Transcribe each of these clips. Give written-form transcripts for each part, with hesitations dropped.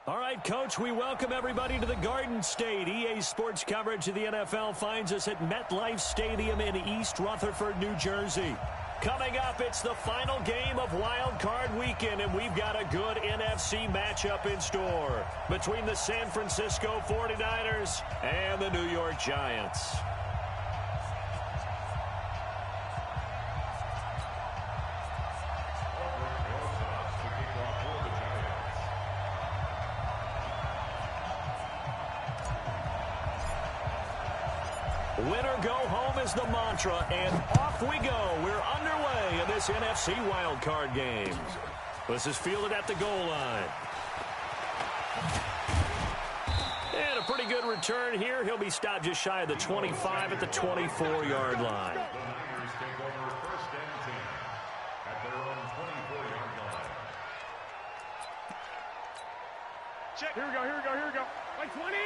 All right, Coach, we welcome everybody to the Garden State. EA Sports coverage of the NFL finds us at MetLife Stadium in East Rutherford, New Jersey. Coming up, it's the final game of Wildcard Weekend, and we've got a good NFC matchup in store between the San Francisco 49ers and the New York Giants. Winner go home is the mantra, and off we go. We're underway in this NFC wildcard game. This is fielded at the goal line. And a pretty good return here. He'll be stopped just shy of the 25 at the 24-yard line. Check. Here we go, here we go, here we go. Like 20.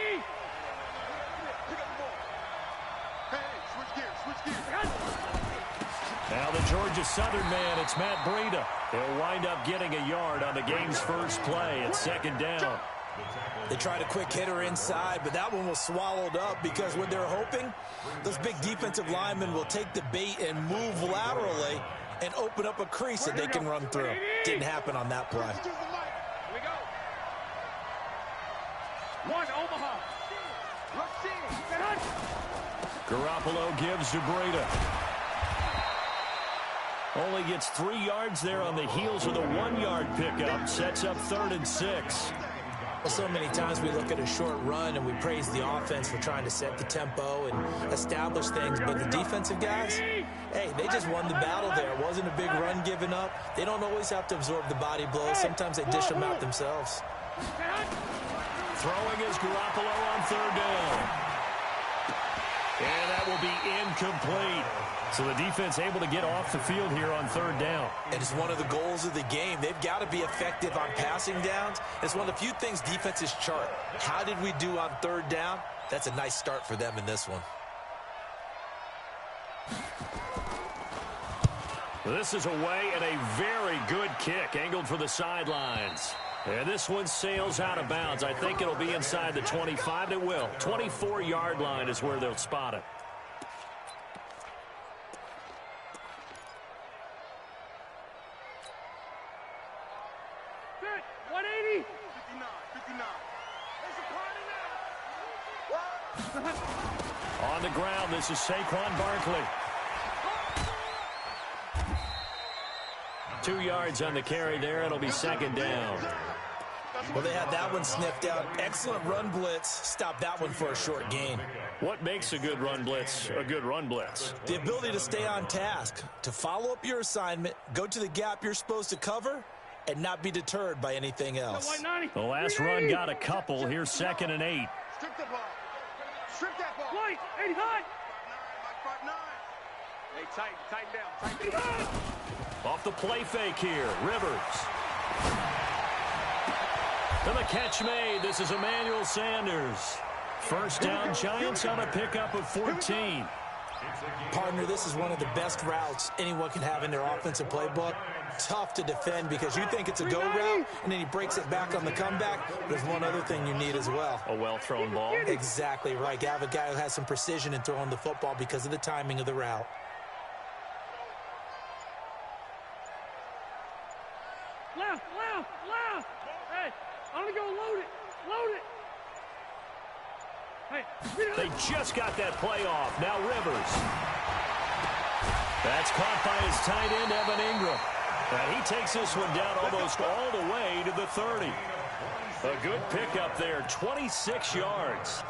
Pick up the ball. Hey, switch gears. Now the Georgia Southern man, it's Matt Breida. He'll wind up getting a yard on the game's first play at second down. They tried a quick hitter inside, but that one was swallowed up because what they're hoping, those big defensive linemen will take the bait and move laterally and open up a crease that they can run through. Didn't happen on that play. Here we go. One, Omaha. Garoppolo gives to Breida. Only gets 3 yards there on the heels of the 1-yard pickup. Sets up 3rd and 6. Well, so many times we look at a short run and we praise the offense for trying to set the tempo and establish things. But the defensive guys, hey, they just won the battle there. It wasn't a big run given up. They don't always have to absorb the body blows. Sometimes they dish them out themselves. Throwing is Garoppolo on 3rd down. And that will be incomplete. So the defense able to get off the field here on 3rd down. And it's one of the goals of the game. They've got to be effective on passing downs. It's one of the few things defenses chart. How did we do on 3rd down? That's a nice start for them in this one. This is away and a very good kick angled for the sidelines. And this one sails out of bounds. I think it'll be inside the 25. It will. 24-yard line is where they'll spot it. Good. 180. 59. On the ground, this is Saquon Barkley. 2 yards on the carry there. It'll be 2nd down. Well, they had that one sniffed out. Excellent run blitz. Stop that one for a short gain. What makes a good run blitz a good run blitz? The ability to stay on task, to follow up your assignment, go to the gap you're supposed to cover, and not be deterred by anything else. The last run got a couple. Here's 2nd and 8. Strip the ball. Strip that ball. White, 89. Hey, tighten down. Off the play fake here, Rivers. And the catch made. This is Emmanuel Sanders. 1st down, Giants on a pickup of 14. Partner, this is one of the best routes anyone can have in their offensive playbook. Tough to defend because you think it's a go route, and then he breaks it back on the comeback. There's one other thing you need as well. A well-thrown ball. Exactly right. You have a guy who has some precision in throwing the football because of the timing of the route. Left. Hey, I'm going to go load it. Hey, they just got that play off. Now Rivers. That's caught by his tight end, Evan Ingram. And he takes this one down almost all the way to the 30. A good pickup there, 26 yards.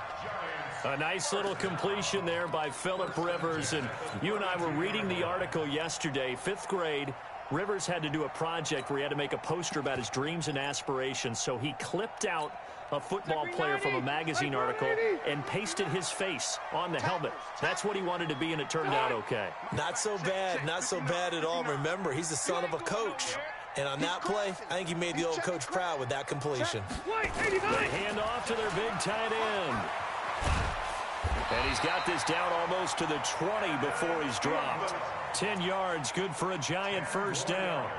A nice little completion there by Phillip Rivers. And you and I were reading the article yesterday, 5th grade. Rivers had to do a project where he had to make a poster about his dreams and aspirations. So he clipped out a football player from a magazine article and pasted his face on the helmet. That's what he wanted to be, and it turned out okay. Not so bad at all. Remember, he's the son of a coach. And on that play, I think he made the old coach proud with that completion. They hand off to their big tight end. And he's got this down almost to the 20 before he's dropped. 10 yards, good for a Giant 1st down.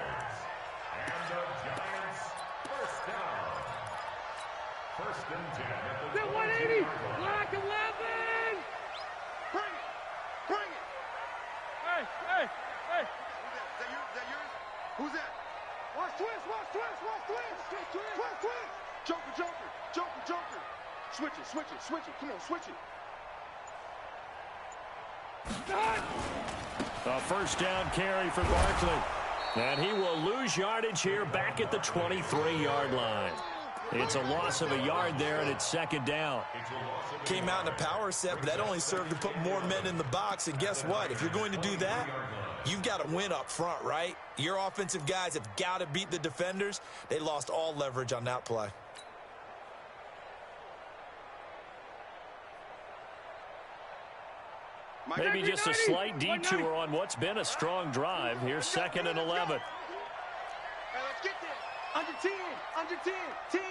Then 180. Black 11. Bring it. Bring it. Hey, hey, hey. Is that yours? Who's that? Watch twist, watch twist, watch twist. Twist, twist. Joker, joker, joker, joker. Switch it, switch it, switch it. Come on, switch it. A first down carry for Barkley. And he will lose yardage here back at the 23-yard line. It's a loss of a yard there, and it's second down. Came out in a power set, but that only served to put more men in the box. And guess what? If you're going to do that, you've got to win up front, right? Your offensive guys have got to beat the defenders. They lost all leverage on that play. Maybe just a slight detour on what's been a strong drive. Here's 2nd and 11. Hey, let's get there. Under 10, under 10, 10.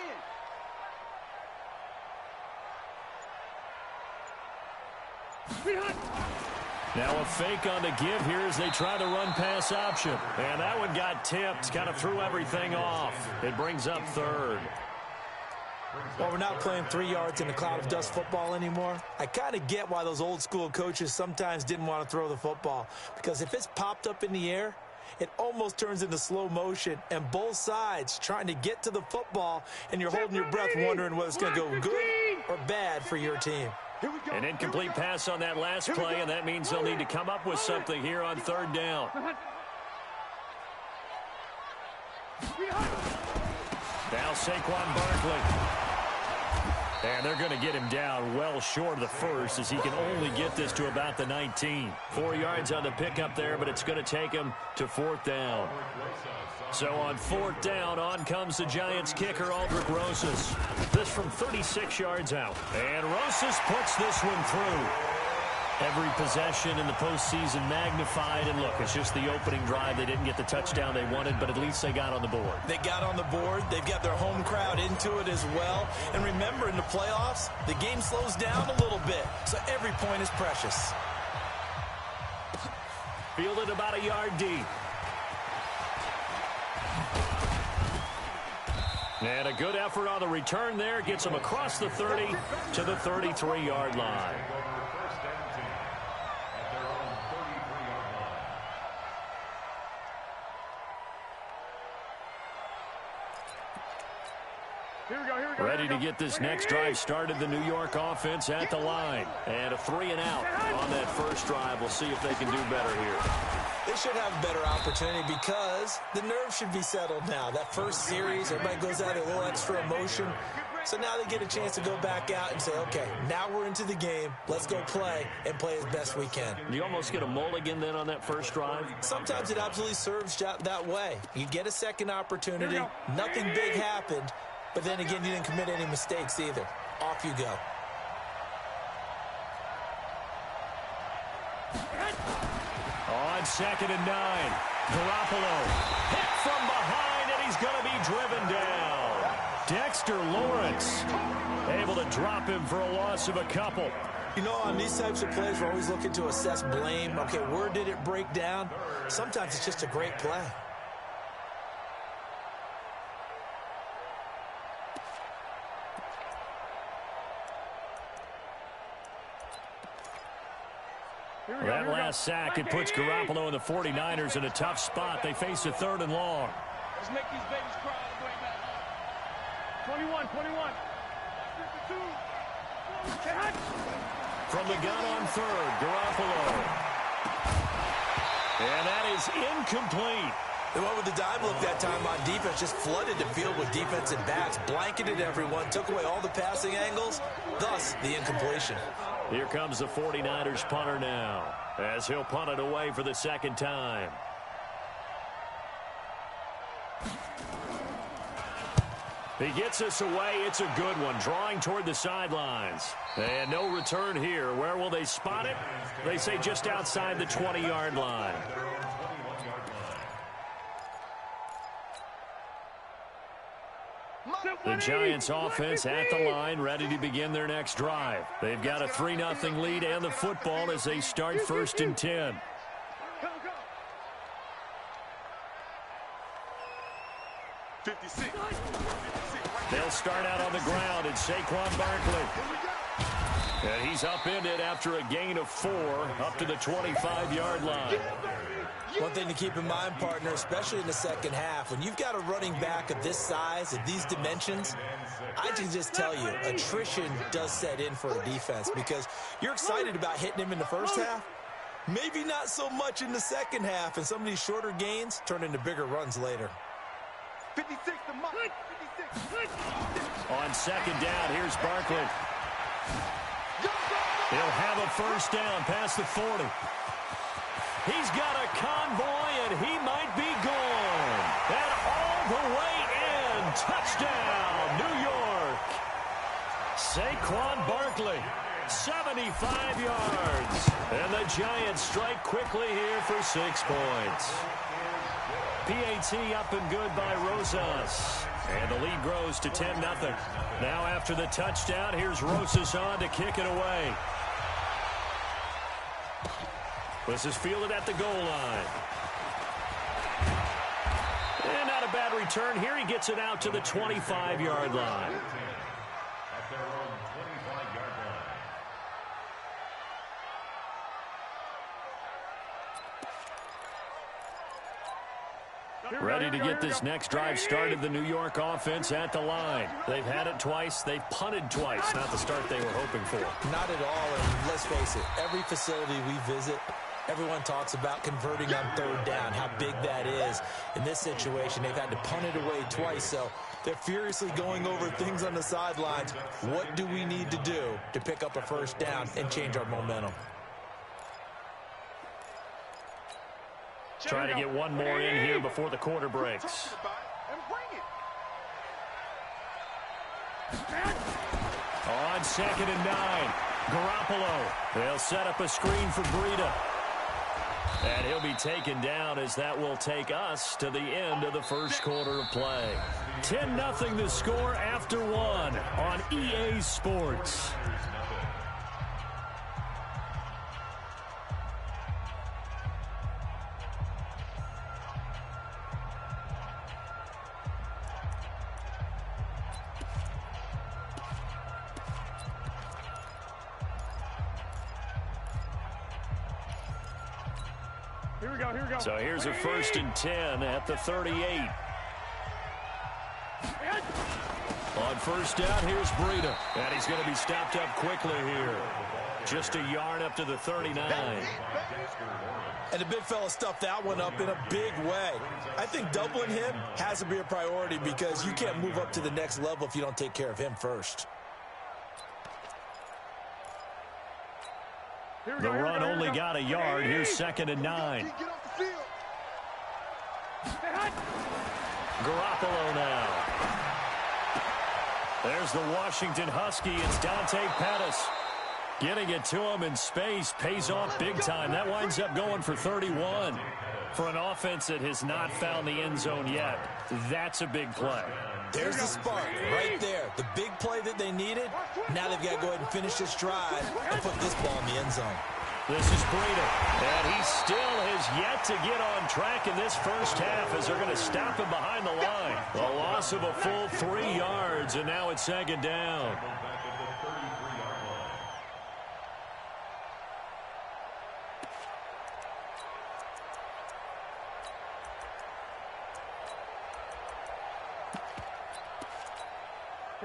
Now a fake on the give here as they try the run-pass option. And that one got tipped, kind of threw everything off. It brings up 3rd. Well, we're not playing 3 yards in a cloud of dust football anymore. I kind of get why those old school coaches sometimes didn't want to throw the football. Because if it's popped up in the air, it almost turns into slow motion. And both sides trying to get to the football, and you're holding your breath wondering whether it's going to go good or bad for your team. An incomplete pass on that last play, and that means they'll need to come up with something here on 3rd down. Now Saquon Barkley. And they're going to get him down well short of the first as he can only get this to about the 19. 4 yards on the pickup there, but it's going to take him to 4th down. So on 4th down, on comes the Giants kicker, Aldrick Rosas. This from 36 yards out. And Rosas puts this one through. Every possession in the postseason magnified. And look, it's just the opening drive. They didn't get the touchdown they wanted, but at least they got on the board. They got on the board. They've got their home crowd into it as well. And remember, in the playoffs, the game slows down a little bit. So every point is precious. Fielded about a yard deep. And a good effort on the return there. Gets them across the 30 to the 33-yard line. Ready to get this next drive started, the New York offense at the line. And a 3-and-out on that first drive. We'll see if they can do better here. They should have a better opportunity because the nerves should be settled now. That first series, everybody goes out a little extra emotion. So now they get a chance to go back out and say, okay, now we're into the game. Let's go play and play as best we can. You almost get a mulligan then on that first drive? Sometimes it absolutely serves that way. You get a second opportunity. Nothing big happened. But then again, you didn't commit any mistakes either. Off you go. On 2nd and 9, Garoppolo hit from behind, and he's going to be driven down. Dexter Lawrence able to drop him for a loss of a couple. You know, on these types of plays, we're always looking to assess blame. Okay, where did it break down? Sometimes it's just a great play. That last sack, it puts Garoppolo and the 49ers in a tough spot. They face a 3rd and long. Let's make these babies cry all the way back. 21, 21. 52. From the gun on 3rd, Garoppolo. And that is incomplete. They went with the dime look that time on defense, just flooded the field with defensive backs, blanketed everyone, took away all the passing angles, thus the incompletion. Here comes the 49ers punter now, as he'll punt it away for the 2nd time. He gets us away. It's a good one, drawing toward the sidelines. And no return here. Where will they spot it? They say just outside the 20-yard line. The Giants offense at the line, ready to begin their next drive. They've got a 3-0 lead and the football as they start 1st and 10. They'll start out on the ground. It's Saquon Barkley. And he's upended after a gain of 4 up to the 25-yard line. One thing to keep in mind, partner, especially in the second half, when you've got a running back of this size, of these dimensions, I can just tell you, attrition does set in for a defense because you're excited about hitting him in the first half. Maybe not so much in the second half, and some of these shorter gains turn into bigger runs later. 56 to Mike. 56. On second down, here's Barkley. He'll have a first down past the 40. He's got a convoy, and he might be gone. And all the way in. Touchdown, New York. Saquon Barkley, 75 yards. And the Giants strike quickly here for 6 points. PAT up and good by Rosas. And the lead grows to 10-0. Now after the touchdown, here's Rosas on to kick it away. This is fielded at the goal line. And not a bad return here. He gets it out to the 25-yard line. Ready to get this next drive started, the New York offense at the line. They've had it twice. They've punted twice. Not the start they were hoping for. Not at all, and let's face it, every facility we visit, everyone talks about converting on third down, how big that is. In this situation, they've had to punt it away twice, so they're furiously going over things on the sidelines. What do we need to do to pick up a first down and change our momentum? Trying to get one more in here before the quarter breaks. On second and 9, Garoppolo. They'll set up a screen for Breida. And he'll be taken down as that will take us to the end of the first quarter of play. 10-0 the score after 1 on EA Sports. So here's a 1st and 10 at the 38. On first down, here's Breida. And he's going to be stopped up quickly here. Just a yard up to the 39. And the big fella stuffed that one up in a big way. I think doubling him has to be a priority because you can't move up to the next level if you don't take care of him first. The run only got a yard. Here's 2nd and 9. Garoppolo now. There's the Washington Husky. It's Dante Pettis. Getting it to him in space pays off big time. That winds up going for 31. For an offense that has not found the end zone yet, that's a big play. There's the spark right there. The big play that they needed. Now they've got to go ahead and finish this drive and put this ball in the end zone. This is Breida, and he still has yet to get on track in this first half as they're going to stop him behind the line. A loss of a full 3 yards, and now it's 2nd down.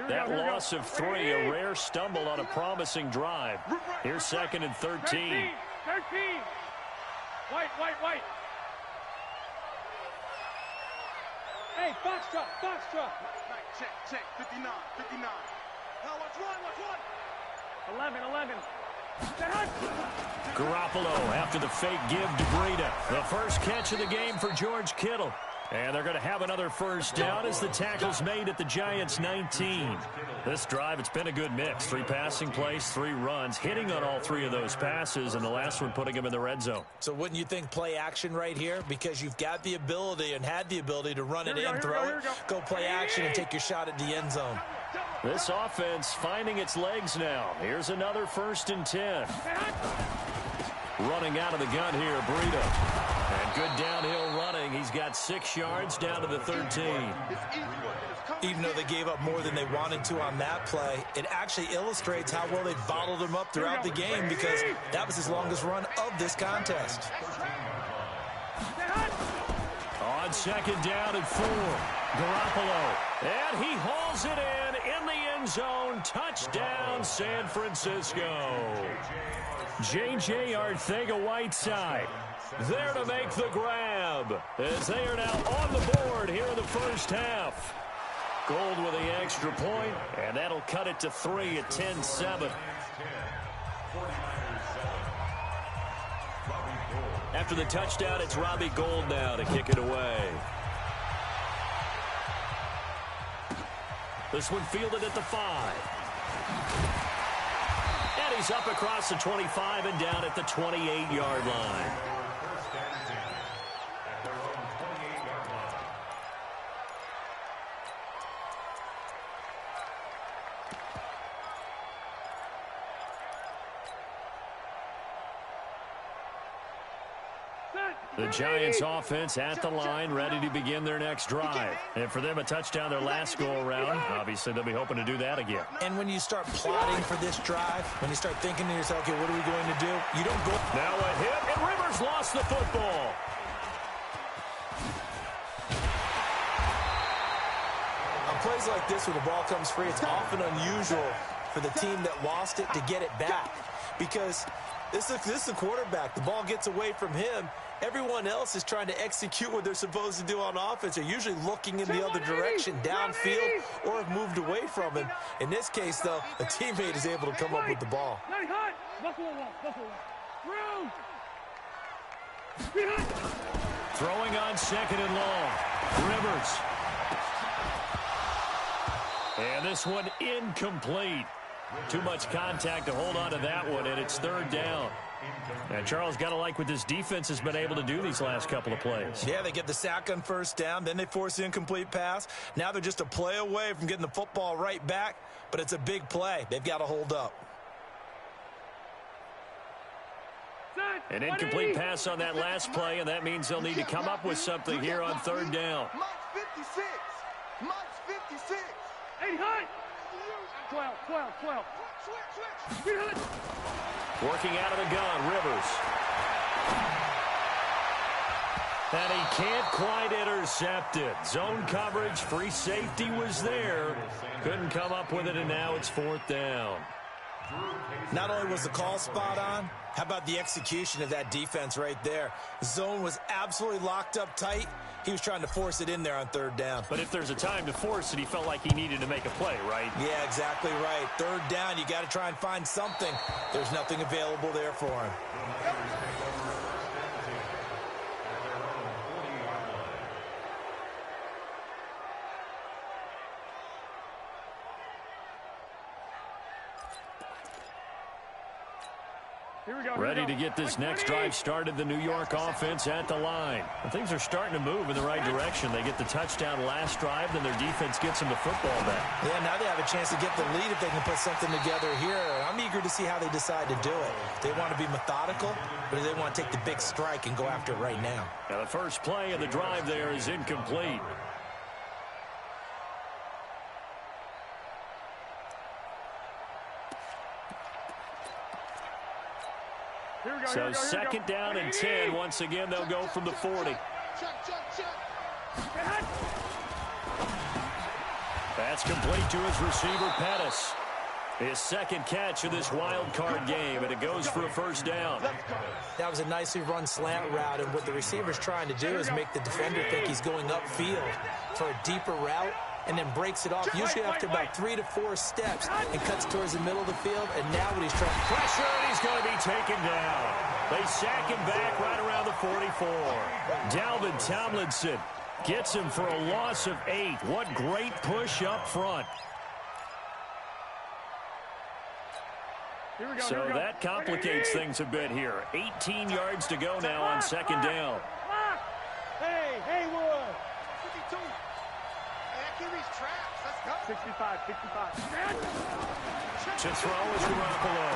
That loss of 3, a rare stumble on a promising drive. Here's 2nd and 13. 13. White. Hey, box truck. Check. 59. Now watch one. 11. Garoppolo after the fake give to Breida. The first catch of the game for George Kittle. And they're going to have another first down as the tackle's made at the Giants' 19. This drive, it's been a good mix. 3 passing plays, 3 runs, hitting on all 3 of those passes, and the last one putting him in the red zone. So wouldn't you think play action right here? Because you've got the ability and had the ability to run it in, throw it, go play action, and take your shot at the end zone. This offense finding its legs now. Here's another 1st and 10. Running out of the gun here, Breida. And good downhill running. He's got 6 yards down to the 13. Even though they gave up more than they wanted to on that play, it actually illustrates how well they bottled them up throughout the game, because that was his longest run of this contest. On second down and 4, Garoppolo. And he hauls it in the end zone. Touchdown, San Francisco. J.J. Arcega-Whiteside there to make the grab, as they are now on the board here in the first half. Gold with the extra point, and that'll cut it to 3 at 10-7. After the touchdown, it's Robbie Gould now to kick it away. This one fielded at the 5. And he's up across the 25 and down at the 28-yard line. The Giants offense at the line, ready to begin their next drive. And for them, a touchdown their last go-around. Obviously, they'll be hoping to do that again. And when you start plotting for this drive, when you start thinking to yourself, okay, what are we going to do? You don't go. Now a hit, and Rivers lost the football. On plays like this, when the ball comes free, it's often unusual for the team that lost it to get it back. Because this is the quarterback. The ball gets away from him. Everyone else is trying to execute what they're supposed to do on offense. They're usually looking in the other direction, downfield, or have moved away from him. In this case, though, a teammate is able to come up with the ball. Throwing on second and long. Rivers. And this one incomplete. Too much contact to hold on to that one, and it's third down. And Charles, got to like what this defense has been able to do these last couple of plays. Yeah, they get the sack on first down, then they force the incomplete pass. Now they're just a play away from getting the football right back, but it's a big play. They've got to hold up. An incomplete pass on that last play, and that means they'll need to come up with something here on third down. March 56. March 56. 8 high. 12. Working out of the gun, Rivers. And he can't quite intercept it. Zone coverage, free safety was there. Couldn't come up with it, and now it's fourth down. Not only was the call spot on, how about the execution of that defense right there? The zone was absolutely locked up tight. He was trying to force it in there on third down. But if there's a time to force it, he felt like he needed to make a play, right? Yeah, exactly right. Third down, you got to try and find something. There's nothing available there for him. Ready to get this next drive started, the New York offense at the line. And things are starting to move in the right direction. They get the touchdown last drive, then their defense gets them the football back. Yeah, now they have a chance to get the lead if they can put something together here. I'm eager to see how they decide to do it. They want to be methodical, or do they want to take the big strike and go after it right now? Now the first play of the drive there is incomplete. So second down and 10. Once again, they'll go from the 40. That's complete to his receiver, Pettis. His second catch of this wild card game, and it goes for a first down. That was a nicely run slant route, and what the receiver's trying to do is make the defender think he's going upfield for a deeper route, and then breaks it off, usually after about 3 to 4 steps, and cuts towards the middle of the field. And now what he's trying to pressure, and he's going to be taken down. They sack him back right around the 44. Dalvin Tomlinson gets him for a loss of 8. What great push up front. So that complicates things a bit here. 18 yards to go now on second down. Hey, Haywood. 52. 65. To throw is Garoppolo.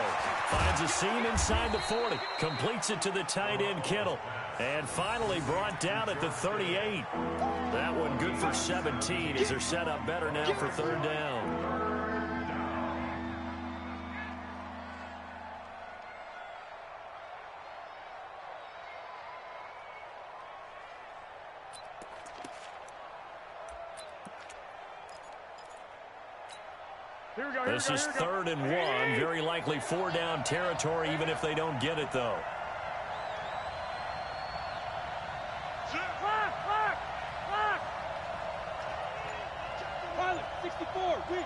Finds a seam inside the 40. Completes it to the tight end, Kittle. And finally brought down at the 38. That one good for 17 as they're set up better now for third down. This is 3rd and 1. Very likely 4-down territory, even if they don't get it, though. Pilot, 64, weak.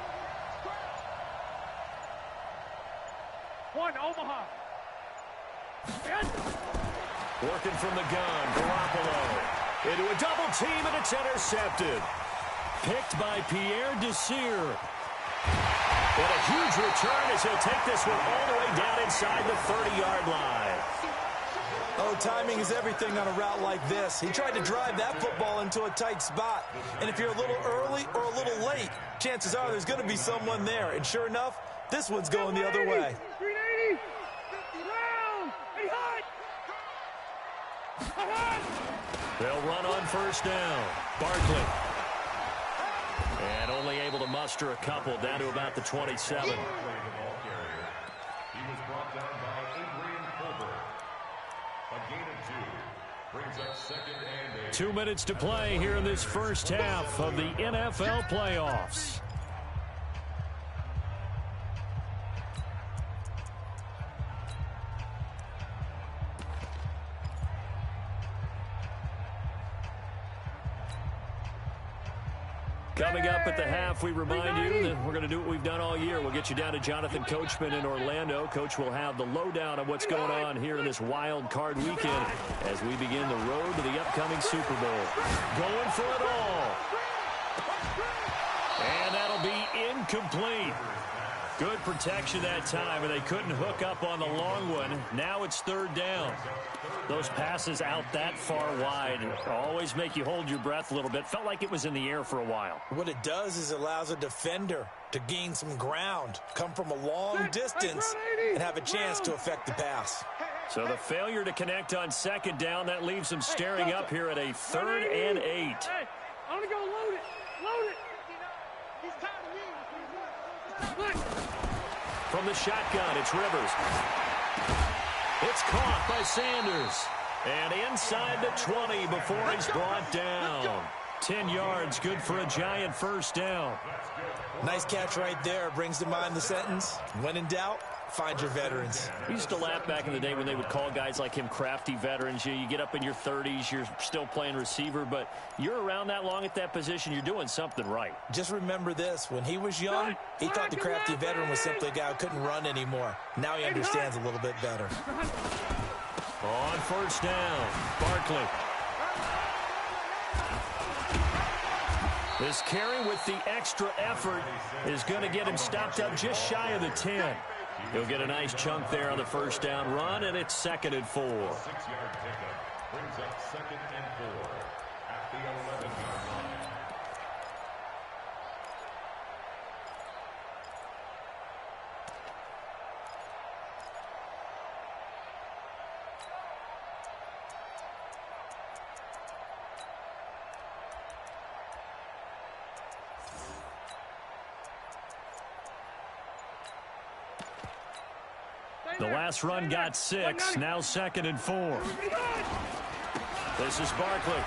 1, Omaha. Working from the gun, Garoppolo. Into a double team, and it's intercepted. Picked by Pierre Desir. What a huge return as he'll take this one all the way down inside the 30-yard line. Oh, timing is everything on a route like this. He tried to drive that football into a tight spot. And if you're a little early or a little late, chances are there's going to be someone there. And sure enough, this one's going the other way. 380, round, They'll run on first down. Barkley. And only able to muster a couple down to about the 27. He was brought down by Adrian Colbert. A gain of 2 brings up 2nd and 8. 2 minutes to play here in this first half of the NFL playoffs. Coming up at the half, we remind you that we're going to do what we've done all year. We'll get you down to Jonathan Coachman in Orlando. Coach will have the lowdown on what's going on here in this wild card weekend as we begin the road to the upcoming Super Bowl. Going for it all. And that'll be incomplete. Good protection that time, and they couldn't hook up on the long one. Now it's 3rd down. Those passes out that far wide always make you hold your breath a little bit. Felt like it was in the air for a while. What it does is it allows a defender to gain some ground, come from a long distance, and have a chance to affect the pass. So the failure to connect on 2nd down, that leaves them staring up here at a 3rd and 8. Hey, I'm going to go load it. Load it. From the shotgun, it's Rivers. It's caught by Sanders. And inside the 20 before he's brought down. 10 yards, good for a giant first down. Nice catch right there. Brings to mind the sentence, when in doubt, find your veterans. We used to laugh back in the day when they would call guys like him crafty veterans. You get up in your 30s, you're still playing receiver, but you're around that long at that position, you're doing something right. Just remember this. When he was young, he thought the crafty veteran was simply a guy who couldn't run anymore. Now he understands a little bit better. On first down, Barkley. This carry with the extra effort is going to get him stopped up just shy of the 10. He'll get a nice chunk there on the first down run, and it's 2nd and 4. 6-yard pickup brings up 2nd and 4 at the 11-yard line. The last run got 6, now 2nd and 4. This is Barkley.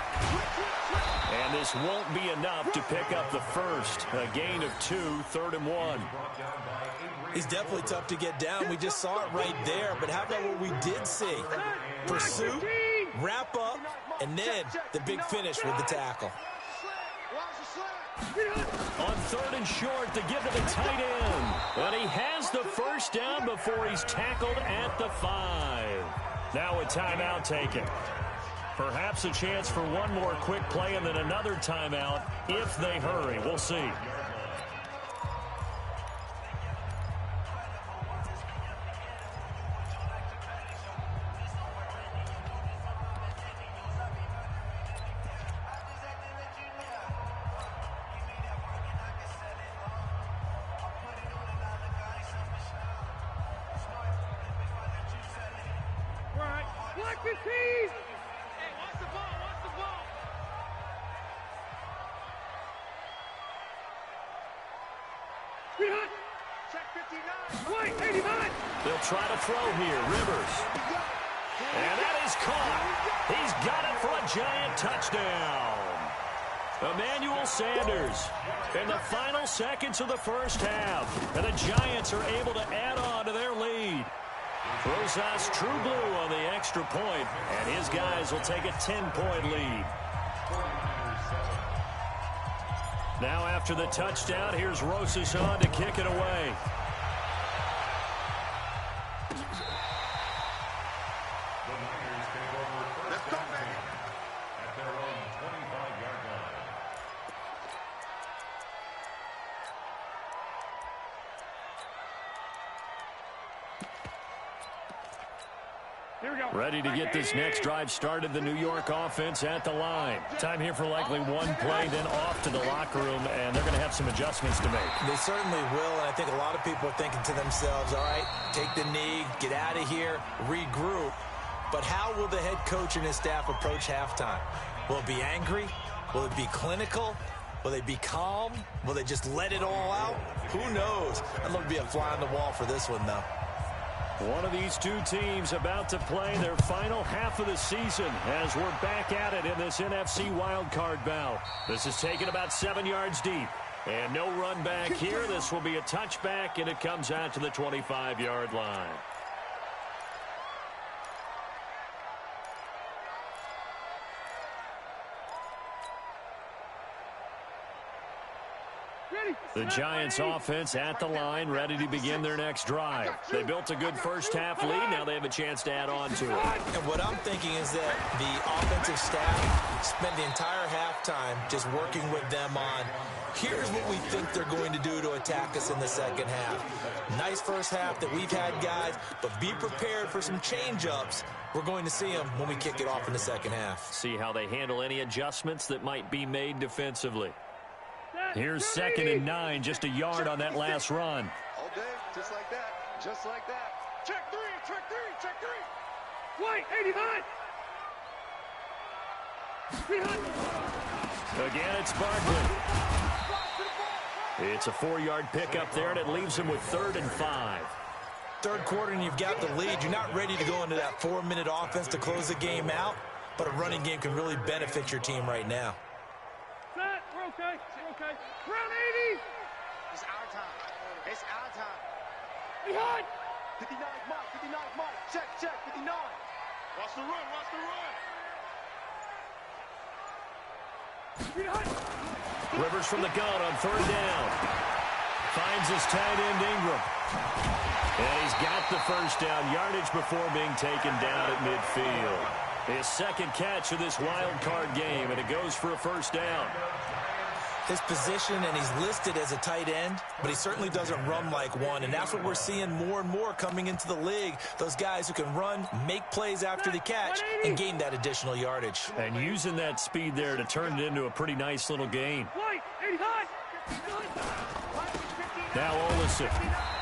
And this won't be enough to pick up the first. A gain of 2, 3rd and 1. He's definitely tough to get down. We just saw it right there. But how about what we did see? Pursuit, wrap up, and then the big finish with the tackle. On 3rd and short, to give to the tight end. But he has the first down before he's tackled at the 5. Now a timeout taken. Perhaps a chance for one more quick play and then another timeout if they hurry. We'll see. Check 59. Wait, 89. They'll try to throw here. Rivers. And that is caught. He's got it for a Giant touchdown. Emmanuel Sanders in the final seconds of the first half. And the Giants are able to add on to their lead. Rosas True Blue on the extra point, and his guys will take a 10-point lead. Now after the touchdown, here's Rosas on to kick it away. Let's go, baby. At their own 25-yard line. Here we go. Ready to get this next drive started, the New York offense at the line. Time here for likely one play, then off to the locker room, and they're going to have some adjustments to make. They certainly will, and I think a lot of people are thinking to themselves, all right, take the knee, get out of here, regroup. But how will the head coach and his staff approach halftime? Will it be angry? Will it be clinical? Will they be calm? Will they just let it all out? Who knows? I'd love to be a fly on the wall for this one, though. One of these two teams about to play their final half of the season as we're back at it in this NFC Wildcard bout. This is taken about 7 yards deep. And no run back here. This will be a touchback, and it comes out to the 25-yard line. The Giants offense at the line, ready to begin their next drive. They built a good first half lead. Now they have a chance to add on to it. And what I'm thinking is that the offensive staff spent the entire halftime just working with them on, here's what we think they're going to do to attack us in the second half. Nice first half that we've had, guys, but be prepared for some change-ups. We're going to see them when we kick it off in the second half. See how they handle any adjustments that might be made defensively. Here's 2nd and 9, just a yard on that last run. All day, just like that, just like that. Check three, check three, check three. Wait, 85. Again, it's Barkley. It's a 4-yard pickup there, and it leaves him with 3rd and 5. Third quarter, and you've got the lead. You're not ready to go into that 4-minute offense to close the game out, but a running game can really benefit your team right now. Set, we're okay, we're okay. Round 80. It's our time. It's our time. Behind. 59 Mike, 59 Mike. Check, check, 59. Watch the run, watch the run. Behind. Rivers from the gun on 3rd down. Finds his tight end Ingram. And he's got the first down yardage before being taken down at midfield. His second catch of this wild card game, and it goes for a first down. His position, and he's listed as a tight end, but he certainly doesn't run like one, and that's what we're seeing more and more coming into the league. Those guys who can run, make plays after the catch, and gain that additional yardage. And using that speed there to turn it into a pretty nice little gain. Now Olsen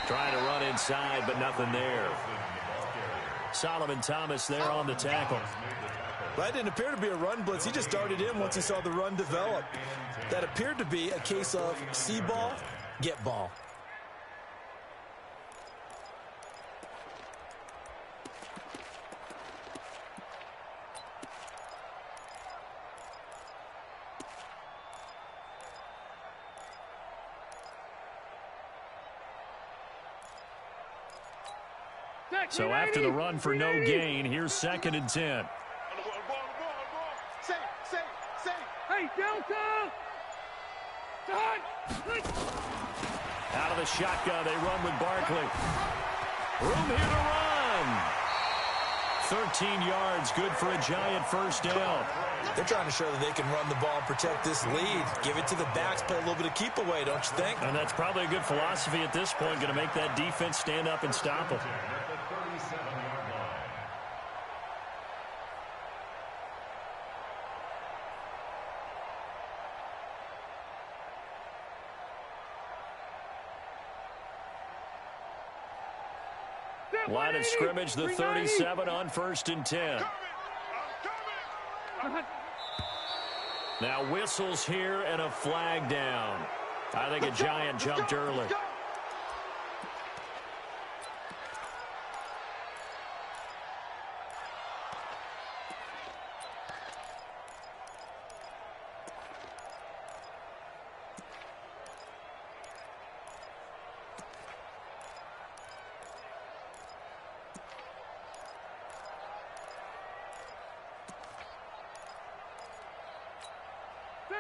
trying to run inside, but nothing there. Solomon Thomas there on the tackle. That didn't appear to be a run blitz. He just darted in once he saw the run develop. That appeared to be a case of see ball, get ball. So after the run for no gain, here's 2nd and 10. Hey, Delta! Out of the shotgun, they run with Barkley. Room here to run. 13 yards, good for a Giant first down. They're trying to show that they can run the ball and protect this lead. Give it to the backs, play a little bit of keep away, don't you think? And that's probably a good philosophy at this point, going to make that defense stand up and stop them. Line of scrimmage, the 37 on 1st and 10. Now whistles here and a flag down. I think a Giant jumped early.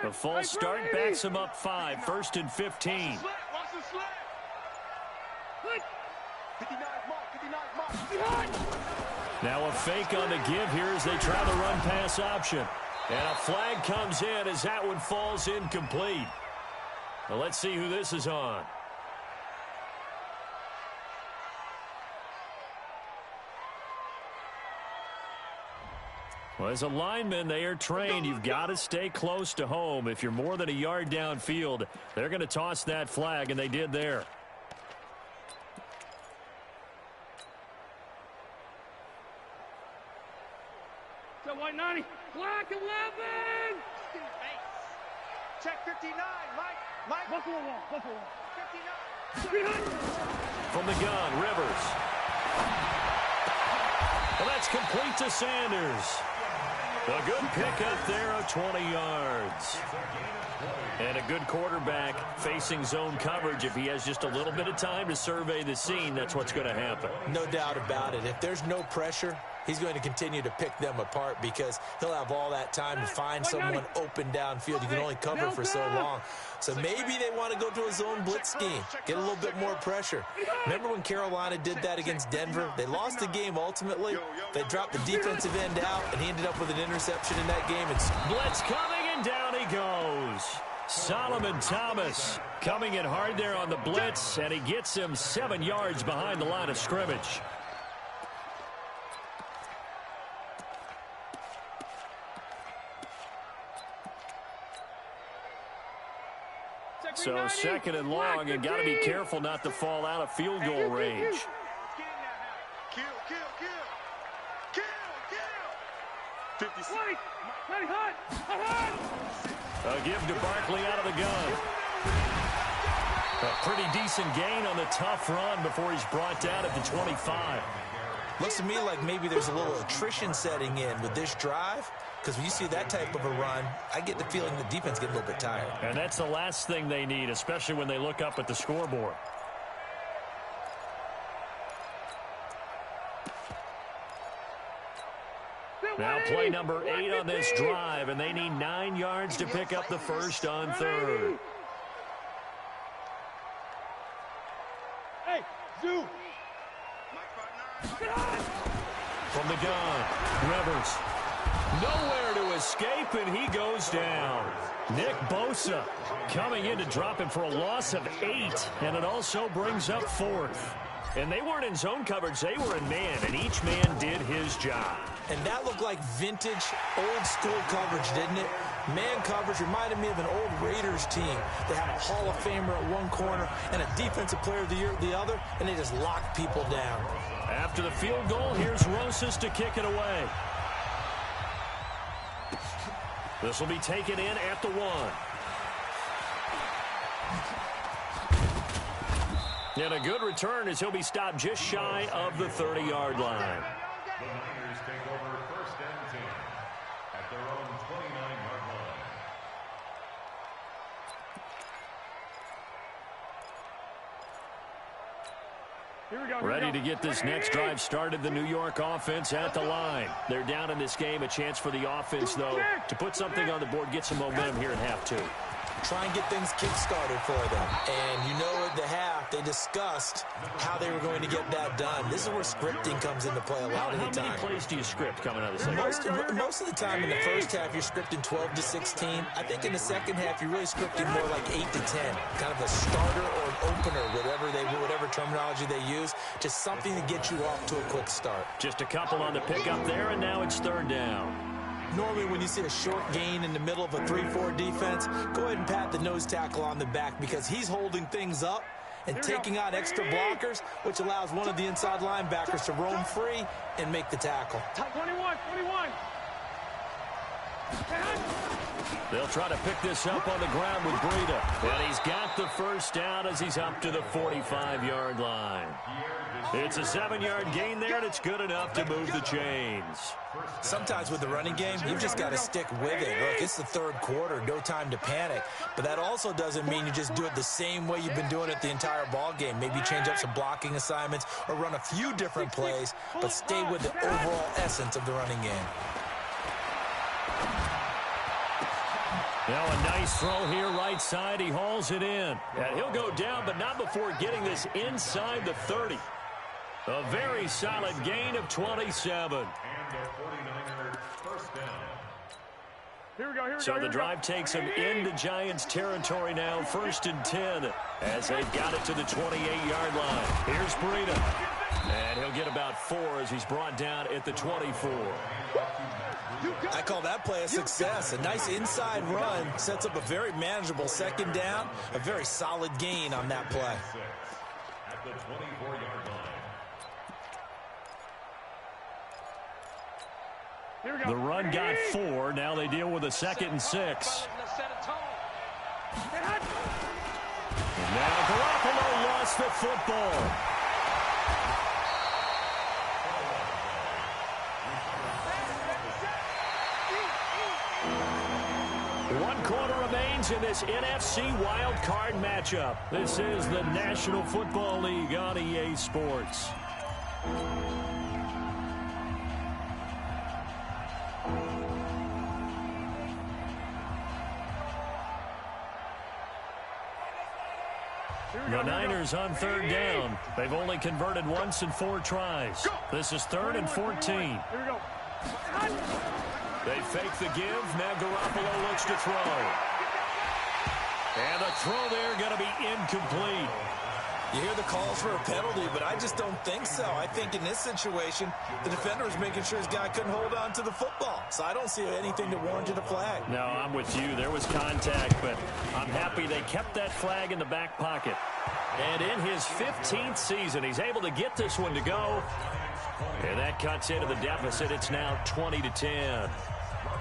The false start backs him up 5, 1st and 15. Watch the sled. 59 mark. Now a fake on the give here as they try the run-pass option. And a flag comes in as that one falls incomplete. Well, let's see who this is on. Well, as a lineman, they are trained. You've got to stay close to home. If you're more than a yard downfield, they're going to toss that flag, and they did there. So white 90, black 11. Check 59, Mike. Buffalo wall. 59. From the gun, Rivers. Well, that's complete to Sanders. A good pickup there of 20 yards. And a good quarterback facing zone coverage. If he has just a little bit of time to survey the scene, that's what's going to happen. No doubt about it. If there's no pressure, he's going to continue to pick them apart because he'll have all that time to find someone open downfield. You can only cover for so long. So maybe they want to go to a zone blitz scheme, get a little bit more pressure. Remember when Carolina did that against Denver? They lost the game ultimately. They dropped the defensive end out, and he ended up with an interception in that game. Blitz coming, and down he goes. Solomon Thomas coming in hard there on the blitz, and he gets him 7 yards behind the line of scrimmage. So 2nd and long, and got to be careful not to fall out of field goal range. Kill. 56. A give to Barkley out of the gun. A pretty decent gain on the tough run before he's brought down at the 25. Looks to me like maybe there's a little attrition setting in with this drive, because when you see that type of a run, I get the feeling the defense gets a little bit tired. And that's the last thing they need, especially when they look up at the scoreboard. Now play number 8 on this drive, and they need 9 yards to pick up the first on 3rd. Hey, Zoo. From the gun, Rivers. Nowhere to escape, and he goes down. Nick Bosa coming in to drop him for a loss of 8, and it also brings up 4th. And they weren't in zone coverage, they were in man, and each man did his job. And that looked like vintage, old-school coverage, didn't it? Man coverage reminded me of an old Raiders team. They had a Hall of Famer at one corner and a defensive player of the year at the other, and they just locked people down. After the field goal, here's Rosas to kick it away. This will be taken in at the 1. And a good return as he'll be stopped just shy of the 30-yard line. The Niners take over 1st and 10 at their own 29-yard line. Here we go. Ready to get this next drive started, the New York offense at the line. They're down in this game. A chance for the offense, though, to put something on the board, get some momentum here in half 2. Try and get things kick-started for them. And you know at the half, they discussed how they were going to get that done. This is where scripting comes into play a lot of the time. How many plays do you script coming out of the second? Most of the time in the first half, you're scripting 12 to 16. I think in the second half, you're really scripting more like 8 to 10. Kind of a starter or an opener, whatever terminology they use. Just something to get you off to a quick start. Just a couple on the pickup there, and now it's 3rd down. Normally when you see a short gain in the middle of a 3-4 defense, go ahead and pat the nose tackle on the back because he's holding things up and taking out extra blockers, which allows one of the inside linebackers to roam free and make the tackle. 21. They'll try to pick this up on the ground with Breida. And he's got the first down as he's up to the 45-yard line. It's a 7-yard gain there, and it's good enough to move the chains. Sometimes with the running game, you've just got to stick with it. Look, it's the 3rd quarter, no time to panic. But that also doesn't mean you just do it the same way you've been doing it the entire ball game. Maybe change up some blocking assignments or run a few different plays, but stay with the overall essence of the running game. Now a nice throw here right side. He hauls it in. And he'll go down, but not before getting this inside the 30. A very solid gain of 27. And the 49ers first down. So the drive takes him into Giants territory now, 1st and 10, as they've got it to the 28-yard line. Here's Breida. And he'll get about 4 as he's brought down at the 24. I call that play a success. A nice inside run sets up a very manageable 2nd down. A very solid gain on that play. At the 24-yard line. The run got 4. Now they deal with a 2nd and 6. And now Garoppolo lost the football. 1 quarter remains in this NFC Wildcard matchup. This is the National Football League on EA Sports. The Niners on 3rd down. They've only converted once in 4 tries. This is 3rd and 14. They fake the give. Now Garoppolo looks to throw. And the throw there going to be incomplete. You hear the calls for a penalty, but I just don't think so. I think in this situation, the defender was making sure his guy couldn't hold on to the football. So I don't see anything to warrant a flag. No, I'm with you. There was contact, but I'm happy they kept that flag in the back pocket. And in his 15th season, he's able to get this one to go. And that cuts into the deficit. It's now 20-10.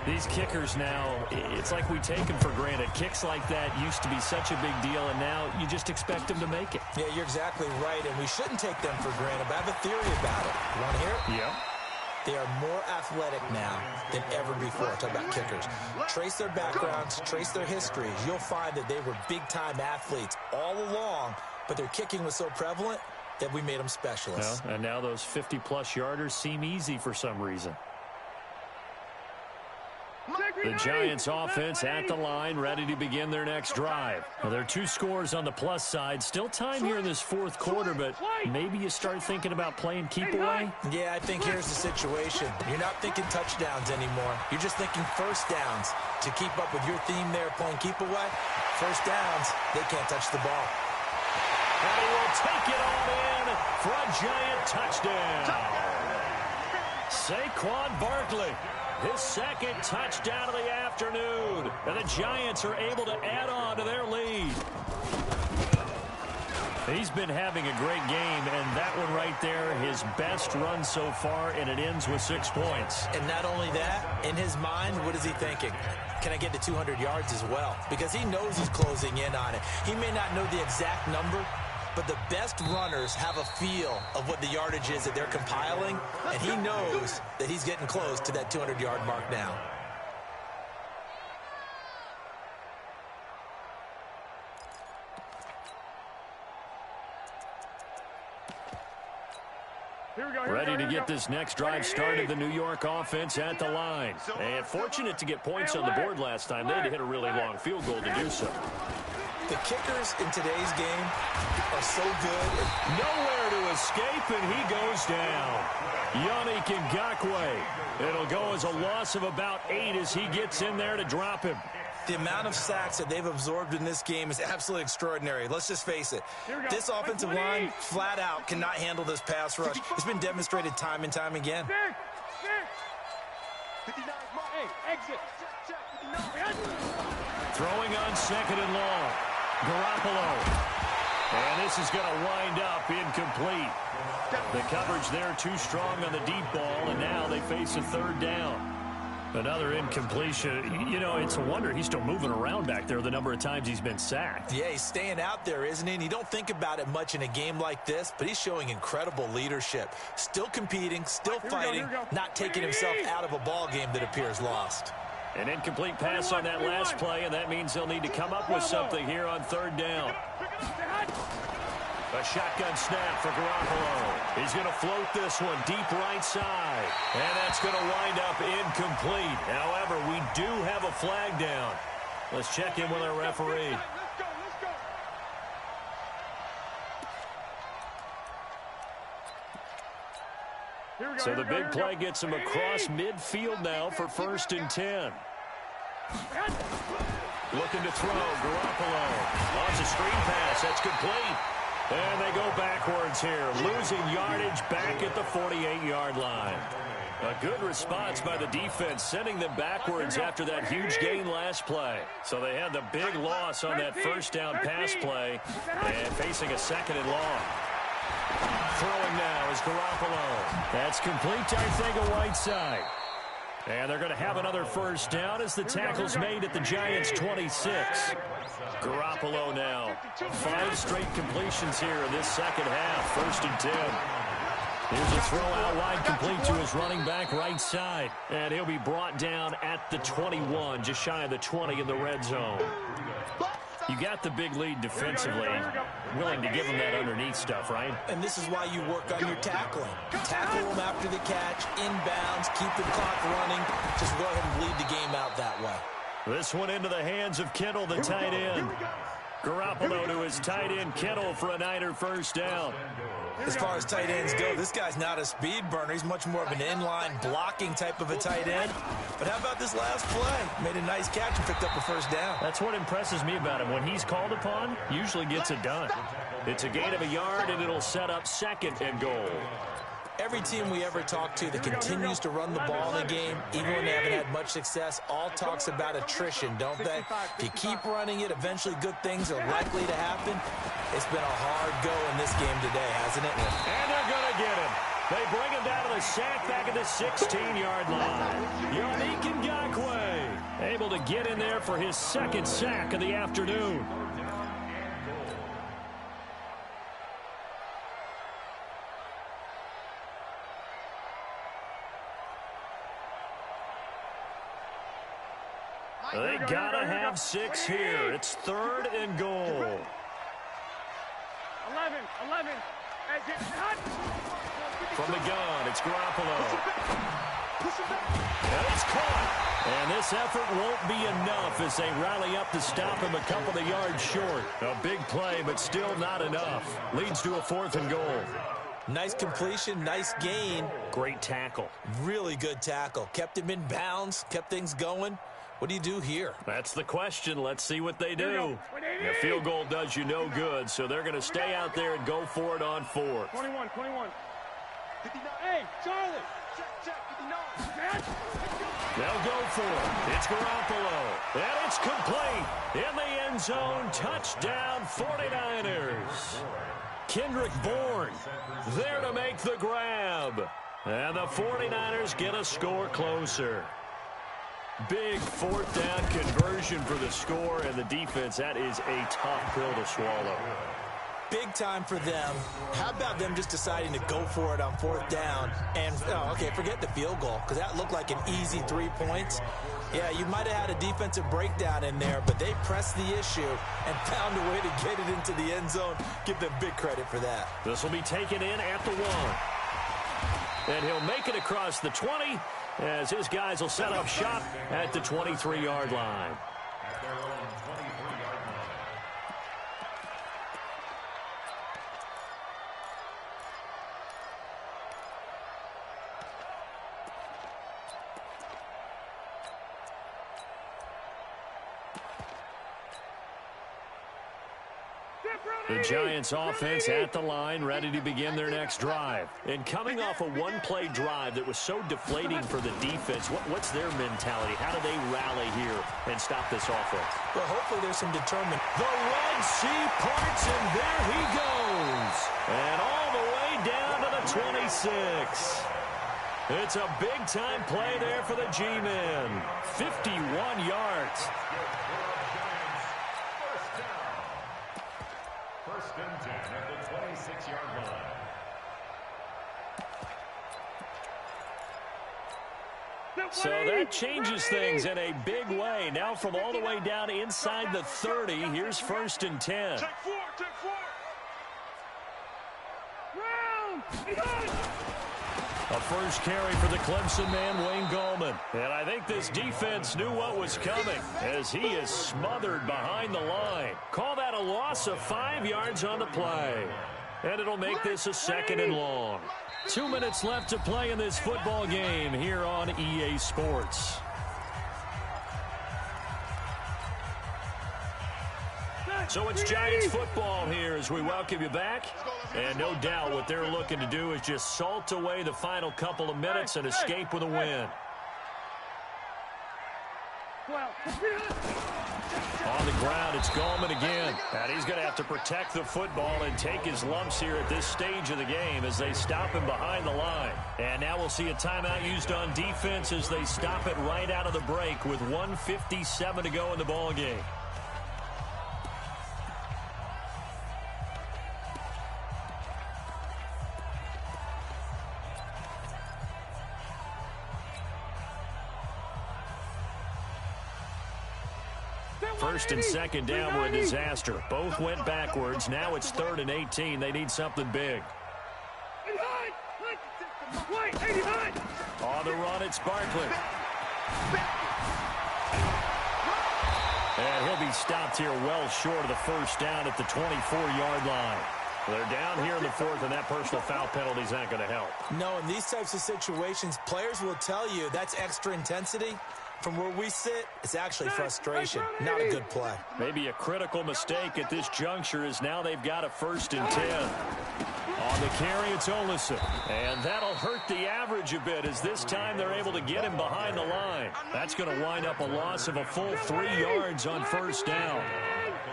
These kickers now, it's like we take them for granted. Kicks like that used to be such a big deal, and now you just expect them to make it. Yeah, you're exactly right, and we shouldn't take them for granted. But I have a theory about it. You want to hear it? Yep. They are more athletic now than ever before. Talk about kickers. Trace their backgrounds, trace their histories. You'll find that they were big-time athletes all along, but their kicking was so prevalent that we made them specialists. Well, and now those 50-plus yarders seem easy for some reason. The Giants offense at the line, ready to begin their next drive. Well, there are 2 scores on the plus side. Still time here in this 4th quarter, but maybe you start thinking about playing keep away? Yeah, I think here's the situation. You're not thinking touchdowns anymore. You're just thinking first downs. To keep up with your theme there, playing keep away, first downs, they can't touch the ball. And he will take it all in for a Giant touchdown. Saquon Barkley. His 2nd touchdown of the afternoon. And the Giants are able to add on to their lead. He's been having a great game, and that one right there, his best run so far, and it ends with 6 points. And not only that, in his mind, what is he thinking? Can I get to 200 yards as well? Because he knows he's closing in on it. He may not know the exact number, but the best runners have a feel of what the yardage is that they're compiling, and he knows that he's getting close to that 200-yard mark now. Ready to get this next drive started, the New York offense at the line. And fortunate to get points on the board last time. They had to hit a really long field goal to do so. The kickers in today's game are so good. Nowhere to escape, and he goes down. Yannick Ngakoue. It'll go as a loss of about 8 as he gets in there to drop him. The amount of sacks that they've absorbed in this game is absolutely extraordinary. Let's just face it. This offensive line, flat out, cannot handle this pass rush. It's been demonstrated time and time again. Throwing on 2nd and long. Garoppolo. And this is going to wind up incomplete. The coverage there too strong on the deep ball, and now they face a 3rd down. Another incompletion. You know, it's a wonder he's still moving around back there the number of times he's been sacked. Yeah, he's staying out there, isn't he? And you don't think about it much in a game like this, but he's showing incredible leadership. Still competing, still fighting, not taking himself out of a ball game that appears lost. An incomplete pass on that last play, and that means they'll need to come up with something here on 3rd down. A shotgun snap for Garoppolo. He's going to float this one deep right side. And that's going to wind up incomplete. However, we do have a flag down. Let's check in with our referee. Let's go, let's go. Here we go, So here the we go, big here we play go. gets him across midfield now for 1st and 10. Looking to throw. Garoppolo. Lots of screen pass. That's complete. And they go backwards here. Losing yardage back at the 48-yard line. A good response by the defense, sending them backwards after that huge gain last play. So they had the big loss on that first down pass play and facing a 2nd and long. Throwing now is Garoppolo. That's complete to Arcega-Whiteside. And they're going to have another first down as the tackle's made at the Giants' 26. Garoppolo now. 5 straight completions here in this second half. 1st and 10. Here's a throw out wide, complete to his running back right side. And he'll be brought down at the 21, just shy of the 20 in the red zone. You got the big lead defensively. Willing to give him that underneath stuff, right? And this is why you work on your tackling. Tackle them after the catch, inbounds, keep the clock running. Just go ahead and bleed the game out that way. This one into the hands of Kittle, the tight end. Garoppolo to his tight end, Kittle, for a Niner first down. As far as tight ends go, this guy's not a speed burner. He's much more of an inline blocking type of a tight end. But how about this last play? Made a nice catch and picked up a first down. That's what impresses me about him. When he's called upon, usually gets it done. It's a gain of a yard, and it'll set up 2nd and goal. Every team we ever talk to that continues to run the ball in the game, even when they haven't had much success, all talks about attrition, don't they? If you keep running it, eventually good things are likely to happen. It's been a hard go in this game today, hasn't it? And they're going to get him. They bring him down to the sack back at the 16-yard line. Yannick Ngakoue able to get in there for his 2nd sack of the afternoon. They gotta have 6 here. It's 3rd and goal. 11. From the gun, it's Garoppolo. And it's caught. And this effort won't be enough as they rally up to stop him a couple of yards short. A big play, but still not enough. Leads to a 4th and goal. Nice completion, nice gain. Great tackle. Really good tackle. Kept him in bounds, kept things going. What do you do here? That's the question. Let's see what they do. The field goal does you no good, so they're going to stay out there and go for it on 4th. 21. Hey, Charlie. Check, 59. They'll go for it. It's Garoppolo. And it's complete. In the end zone, touchdown 49ers. Kendrick Bourne there to make the grab. And the 49ers get a score closer. Big 4th down conversion for the score, and the defense, that is a tough pill to swallow. Big time for them. How about them just deciding to go for it on 4th down? And, okay, forget the field goal, because that looked like an easy 3 points. Yeah, you might have had a defensive breakdown in there, but they pressed the issue and found a way to get it into the end zone. Give them big credit for that. This will be taken in at the 1. And he'll make it across the 20 as his guys will set up shop at the 23-yard line. The Giants offense at the line, ready to begin their next drive. And coming off a one-play drive that was so deflating for the defense, what's their mentality? How do they rally here and stop this offense? Well, hopefully there's some determination. The Red Sea parts, and there he goes. And all the way down to the 26. It's a big-time play there for the G-men. 51 yards. First and 10 at the 26-yard line. So that changes things in a big way. Now from all the way down inside the 30, here's 1st and 10. Take 4. Round. A first carry for the Clemson man, Wayne Gallman. And I think this defense knew what was coming as he is smothered behind the line. Call that a loss of 5 yards on the play. And it'll make this a 2nd and long. 2 minutes left to play in this football game here on EA Sports. So it's Giants football here as we welcome you back. And no doubt what they're looking to do is just salt away the final couple of minutes and escape with a win. On the ground, it's Gallman again. And he's going to have to protect the football and take his lumps here at this stage of the game as they stop him behind the line. And now we'll see a timeout used on defense as they stop it right out of the break with 1:57 to go in the ball game. First and second down were a disaster. Both went backwards. Now it's 3rd and 18. They need something big. On the run, it's Barkley. And he'll be stopped here well short of the first down at the 24-yard line. They're down here in the 4th, and that personal foul penalty is not going to help. No, in these types of situations, players will tell you that's extra intensity. From where we sit, it's actually frustration, not a good play. Maybe a critical mistake at this juncture is now they've got a 1st and 10. On the carry, it's Olison. And that'll hurt the average a bit as this time they're able to get him behind the line. That's going to wind up a loss of a full 3 yards on first down.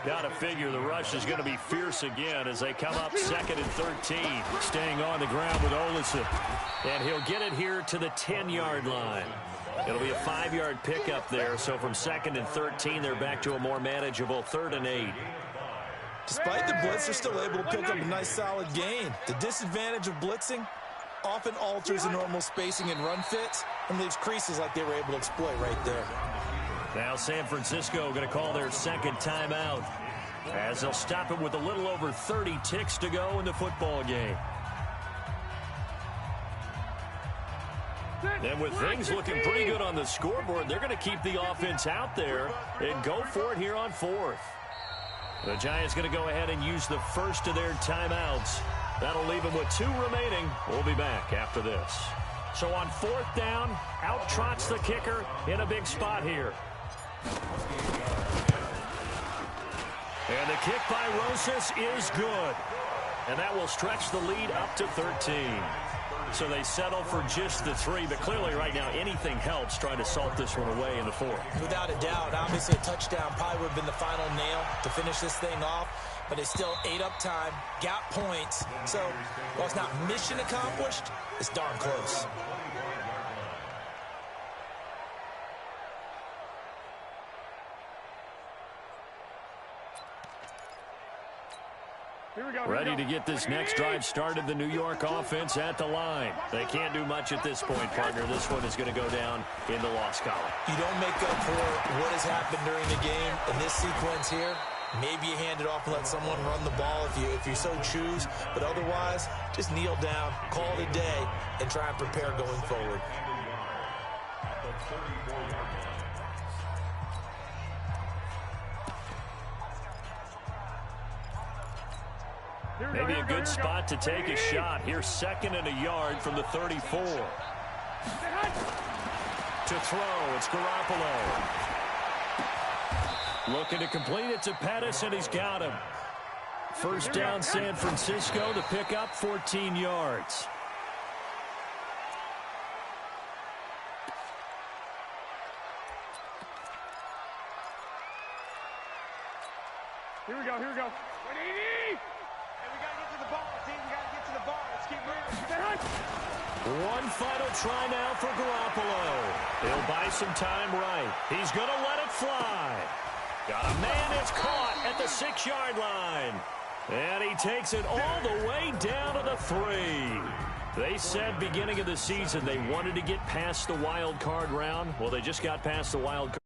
Got to figure the rush is going to be fierce again as they come up 2nd and 13. Staying on the ground with Olison. And he'll get it here to the 10-yard line. It'll be a 5-yard pickup there, so from 2nd and 13, they're back to a more manageable 3rd and 8. Despite the blitz, they're still able to pick up a nice, solid gain. The disadvantage of blitzing often alters the normal spacing and run fits and leaves creases like they were able to exploit right there. Now San Francisco going to call their 2nd timeout as they'll stop it with a little over 30 ticks to go in the football game. And with things looking pretty good on the scoreboard, they're going to keep the offense out there and go for it here on 4th. The Giants going to go ahead and use the first of their timeouts. That'll leave them with 2 remaining. We'll be back after this. So on 4th down, out trots the kicker in a big spot here. And the kick by Rosas is good. And that will stretch the lead up to 13. So they settle for just the 3, but clearly right now anything helps trying to salt this one away in the 4th. Without a doubt, obviously a touchdown probably would have been the final nail to finish this thing off, but they still ate up time, got points. So while it's not mission accomplished, it's darn close. Ready to get this next drive started, the New York offense at the line. They can't do much at this point, partner. This one is going to go down in the loss column. You don't make up for what has happened during the game in this sequence here. Maybe you hand it off and let someone run the ball if you so choose. But otherwise, just kneel down, call it a day, and try and prepare going forward. Maybe a good spot to take a shot. Here's 2nd and a yard from the 34. To throw, it's Garoppolo. Looking to complete it to Pettis, and he's got him. First down, San Francisco to pick up 14 yards. Here we go, here we go. One final try now for Garoppolo. He'll buy some time right. He's going to let it fly. Got a man that's caught at the 6-yard line. And he takes it all the way down to the 3. They said beginning of the season they wanted to get past the wild card round. Well, they just got past the wild card.